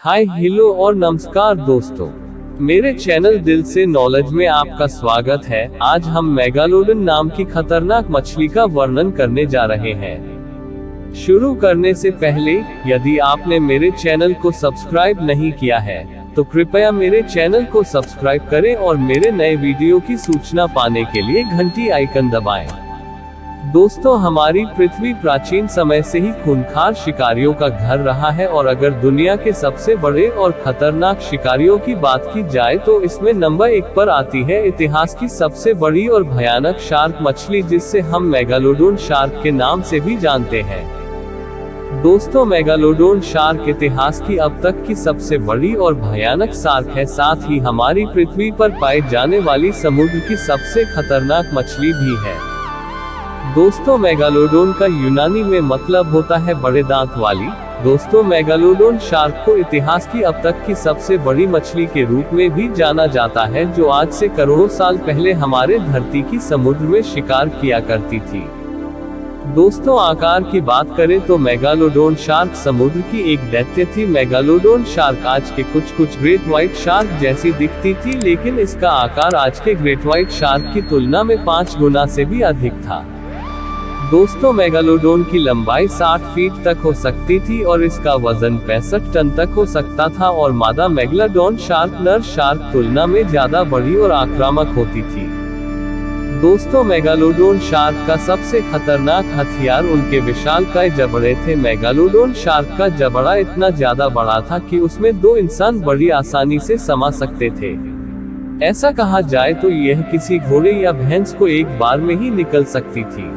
Hi hello और नमस्कार दोस्तों, मेरे चैनल दिल से नॉलेज में आपका स्वागत है। आज हम मेगालोडन नाम की खतरनाक मछली का वर्णन करने जा रहे हैं। शुरू करने से पहले, यदि आपने मेरे चैनल को सब्सक्राइब नहीं किया है तो कृपया मेरे चैनल को सब्सक्राइब करें और मेरे नए वीडियो की सूचना पाने के लिए घंटी आइकन दबाएं। दोस्तों, हमारी पृथ्वी प्राचीन समय से ही खूंखार शिकारियों का घर रहा है और अगर दुनिया के सबसे बड़े और खतरनाक शिकारियों की बात की जाए तो इसमें नंबर 1 पर आती है इतिहास की सबसे बड़ी और भयानक शार्क मछली, जिससे हम मेगालोडोन शार्क के नाम से भी जानते हैं। दोस्तों, मेगालोडोन शार्क इतिहास की अब तक की सबसे बड़ी और भयानक शार्क है, साथ ही हमारी पृथ्वी पर पाई जाने वाली समुद्र की सबसे खतरनाक मछली भी है। दोस्तों, मेगालोडोन का यूनानी में मतलब होता है बड़े दांत वाली। दोस्तों, मेगालोडोन शार्क को इतिहास की अब तक की सबसे बड़ी मछली के रूप में भी जाना जाता है, जो आज से करोड़ों साल पहले हमारे धरती की समुद्र में शिकार किया करती थी। दोस्तों, आकार की बात करें तो मेगालोडोन शार्क समुद्र की एक दैत्य थी। मेगालोडोन शार्क आज के कुछ ग्रेट व्हाइट शार्क जैसी दिखती थी, लेकिन इसका आकार आज के ग्रेट व्हाइट शार्क की तुलना में 5 गुना से भी अधिक था। दोस्तों, मेगालोडोन की लंबाई 60 फीट तक हो सकती थी और इसका वजन 65 टन तक हो सकता था और मादा मेगालोडोन शार्क नर शार्क तुलना में ज्यादा बड़ी और आक्रामक होती थी। दोस्तों, मेगालोडोन शार्क का सबसे खतरनाक हथियार उनके विशालकाय जबड़े थे। मेगालोडोन शार्क का जबड़ा इतना ज्यादा बड़ा था कि उसमें 2 इंसान बड़ी आसानी से समा सकते थे। ऐसा कहा जाए तो यह किसी घोड़े या भैंस को एक बार में ही निकल सकती थी।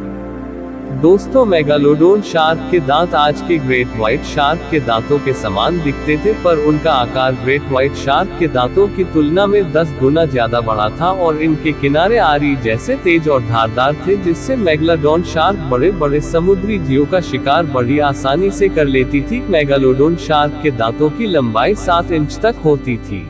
दोस्तों, मेगालोडोन शार्क के दांत आज के ग्रेट व्हाइट शार्क के दांतों के समान दिखते थे, पर उनका आकार ग्रेट व्हाइट शार्क के दांतों की तुलना में 10 गुना ज्यादा बड़ा था और इनके किनारे आरी जैसे तेज और धारदार थे, जिससे मेगालोडोन शार्क बड़े बड़े समुद्री जीवों का शिकार बड़ी आसानी से कर लेती थी। मेगालोडोन शार्क के दांतों की लंबाई 7 इंच तक होती थी।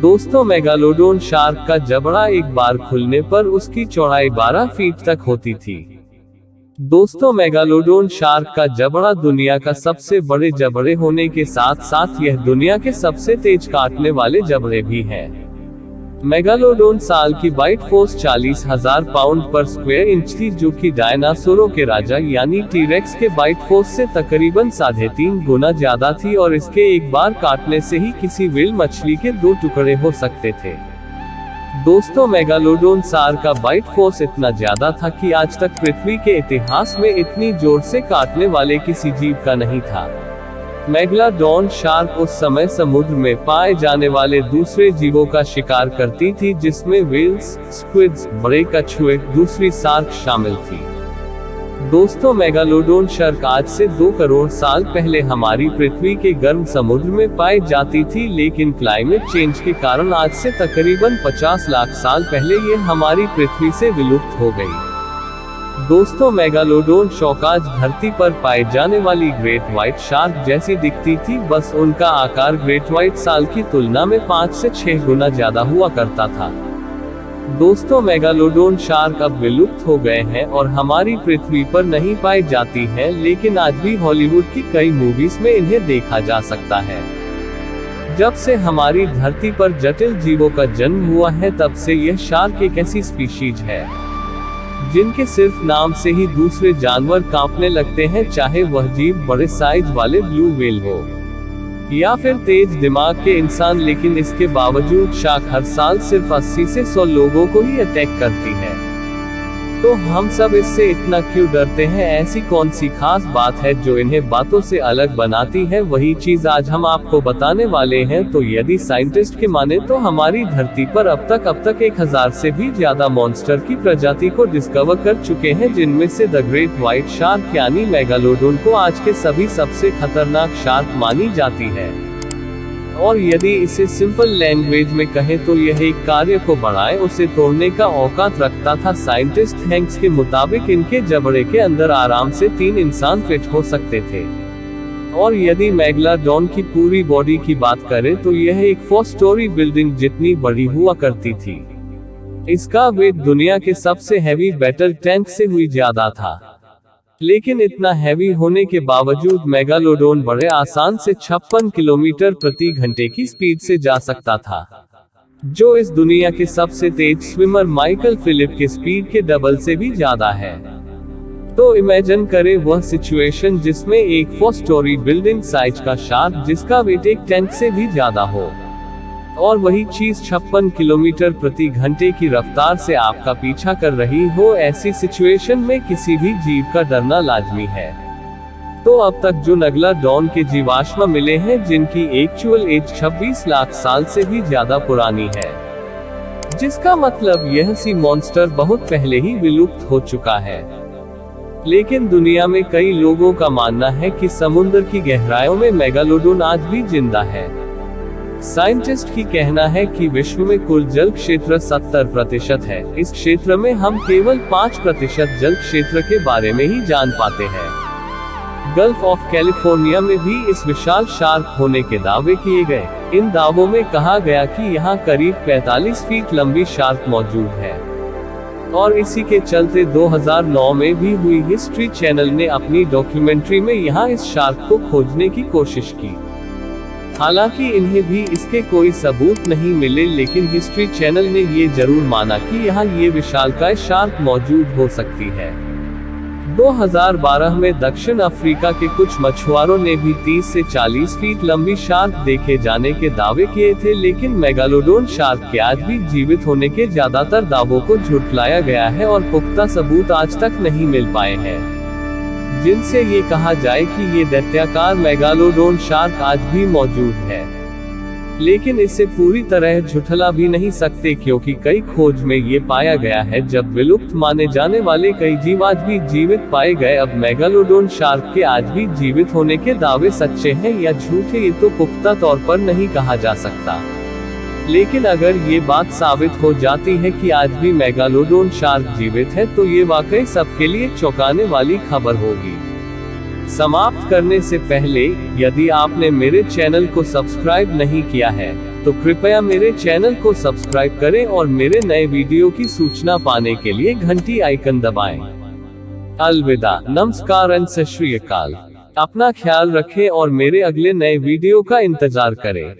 दोस्तों, मेगालोडोन शार्क का जबड़ा एक बार खुलने पर उसकी चौड़ाई 12 फीट तक होती थी। दोस्तों, मेगालोडोन शार्क का जबड़ा दुनिया का सबसे बड़े जबड़े होने के साथ साथ यह दुनिया के सबसे तेज काटने वाले जबड़े भी हैं। मेगालोडोन साल की बाइट फोर्स 40,000 पाउंड पर स्क्वायर इंच थी, जो कि डायनासोरों के राजा यानी टीरेक्स के बाइट फोर्स से तकरीबन 3.5 गुना ज्यादा थी और इसके एक बार काटने से ही किसी व्हेल मछली के 2 टुकड़े हो सकते थे। दोस्तों, मेगालोडोन शार्क का बाइट फोर्स इतना ज्यादा था कि आज तक पृथ्वी के इतिहास में इतनी जोर से काटने वाले किसी जीव का नहीं था। मेगालोडोन शार्क उस समय समुद्र में पाए जाने वाले दूसरे जीवों का शिकार करती थी, जिसमें व्हेल्स, स्क्विड्स, बड़े कछुए, दूसरी शार्क शामिल थी। दोस्तों, मेगालोडोन शार्क आज से 2 करोड़ साल पहले हमारी पृथ्वी के गर्म समुद्र में पाई जाती थी, लेकिन क्लाइमेट चेंज के कारण आज से तकरीबन 50 लाख साल पहले ये हमारी पृथ्वी से विलुप्त हो गई। दोस्तों, मेगालोडोन शार्क आज धरती पर पाई जाने वाली ग्रेट व्हाइट शार्क जैसी दिखती थी, बस उनका आकार ग्रेट व्हाइट शार्क की तुलना में 5 से 6 गुना ज्यादा हुआ करता था। दोस्तों, मेगालोडोन शार्क अब विलुप्त हो गए हैं और हमारी पृथ्वी पर नहीं पाई जाती हैं, लेकिन आज भी हॉलीवुड की कई मूवीज में इन्हें देखा जा सकता है। जब से हमारी धरती पर जटिल जीवों का जन्म हुआ है, तब से यह शार्क एक ऐसी स्पीशीज है जिनके सिर्फ नाम से ही दूसरे जानवर कांपने लगते हैं, चाहे वह जीव बड़े साइज वाले ब्लू व्हेल हो या फिर तेज दिमाग के इंसान। लेकिन इसके बावजूद शार्क हर साल सिर्फ 80 से 100 लोगों को ही अटैक करती है। तो हम सब इससे इतना क्यों डरते हैं? ऐसी कौन सी खास बात है जो इन्हें बातों से अलग बनाती है? वही चीज आज हम आपको बताने वाले हैं। तो यदि साइंटिस्ट के माने तो हमारी धरती पर अब तक 1000 से भी ज्यादा मॉन्स्टर की प्रजाति को डिस्कवर कर चुके हैं, जिनमें से द ग्रेट व्हाइट शार्क यानी मेगालोडोन को आज के सभी सबसे खतरनाक शार्क मानी जाती है। और यदि इसे सिंपल लैंग्वेज में कहें तो यह एक कार्य को बढ़ाए उसे तोड़ने का औकात रखता था। साइंटिस्ट हैंक्स के मुताबिक इनके जबड़े के अंदर आराम से 3 इंसान फिट हो सकते थे। और यदि मेगालोडोन की पूरी बॉडी की बात करें तो यह एक 4 स्टोरी बिल्डिंग जितनी बड़ी हुआ करती थी। इसका वेट दुनिया के सबसे हैवी बैटल टैंक से हुई ज्यादा था। लेकिन इतना हैवी होने के बावजूद मेगालोडोन बड़े आसान से 56 किलोमीटर प्रति घंटे की स्पीड से जा सकता था, जो इस दुनिया के सबसे तेज स्विमर माइकल फिलिप के स्पीड के डबल से भी ज्यादा है। तो इमेजिन करें वह सिचुएशन जिसमें एक 4 स्टोरी बिल्डिंग साइज का शार्क जिसका वेट एक टैंक से भी ज्यादा हो, और वही चीज 56 किलोमीटर प्रति घंटे की रफ्तार से आपका पीछा कर रही हो। ऐसी सिचुएशन में किसी भी जीव का डरना लाजमी है। तो अब तक जो मेगालोडोन के जीवाश्म मिले हैं जिनकी एक्चुअल एज 26 लाख साल से भी ज्यादा पुरानी है, जिसका मतलब यह सी मॉन्स्टर बहुत पहले ही विलुप्त हो चुका है। लेकिन दुनिया में कई लोगों का मानना है कि समुद्र की गहराइयों में मेगालोडोन आज भी जिंदा है। साइंटिस्ट की कहना है कि विश्व में कुल जल क्षेत्र 70% है। इस क्षेत्र में हम केवल 5% जल क्षेत्र के बारे में ही जान पाते हैं। गल्फ ऑफ कैलिफोर्निया में भी इस विशाल शार्क होने के दावे किए गए। इन दावों में कहा गया कि यहाँ करीब 45 फीट लंबी शार्क मौजूद है, और इसी के चलते 2009 में भी हुई हिस्ट्री चैनल ने अपनी डॉक्यूमेंट्री में यहाँ इस शार्क को खोजने की कोशिश की। हालांकि इन्हें भी इसके कोई सबूत नहीं मिले, लेकिन हिस्ट्री चैनल ने ये जरूर माना कि यहाँ ये विशालकाय शार्क मौजूद हो सकती है। 2012 में दक्षिण अफ्रीका के कुछ मछुआरों ने भी 30 से 40 फीट लंबी शार्क देखे जाने के दावे किए थे, लेकिन मेगालोडोन शार्क के आज भी जीवित होने के ज्यादातर दावों को झुठलाया गया है और पुख्ता सबूत आज तक नहीं मिल पाए हैं, जिनसे ये कहा जाए कि ये दैत्याकार मेगालोडोन शार्क आज भी मौजूद है। लेकिन इसे पूरी तरह झुठला भी नहीं सकते, क्योंकि कई खोज में ये पाया गया है जब विलुप्त माने जाने वाले कई जीव आज भी जीवित पाए गए। अब मेगालोडोन शार्क के आज भी जीवित होने के दावे सच्चे हैं या झूठे, ये तो पुख्ता तौर पर नहीं कहा जा सकता। लेकिन अगर ये बात साबित हो जाती है कि आज भी मेगालोडोन शार्क जीवित है, तो ये वाकई सबके लिए चौंकाने वाली खबर होगी। समाप्त करने से पहले, यदि आपने मेरे चैनल को सब्सक्राइब नहीं किया है, तो कृपया मेरे चैनल को सब्सक्राइब करें और मेरे नए वीडियो की सूचना पाने के लिए घंटी आइकन दबाएं। अलविदा, नमस्कार एंड सत श्री अकाल। अपना ख्याल रखें और मेरे अगले नए वीडियो का इंतजार करें।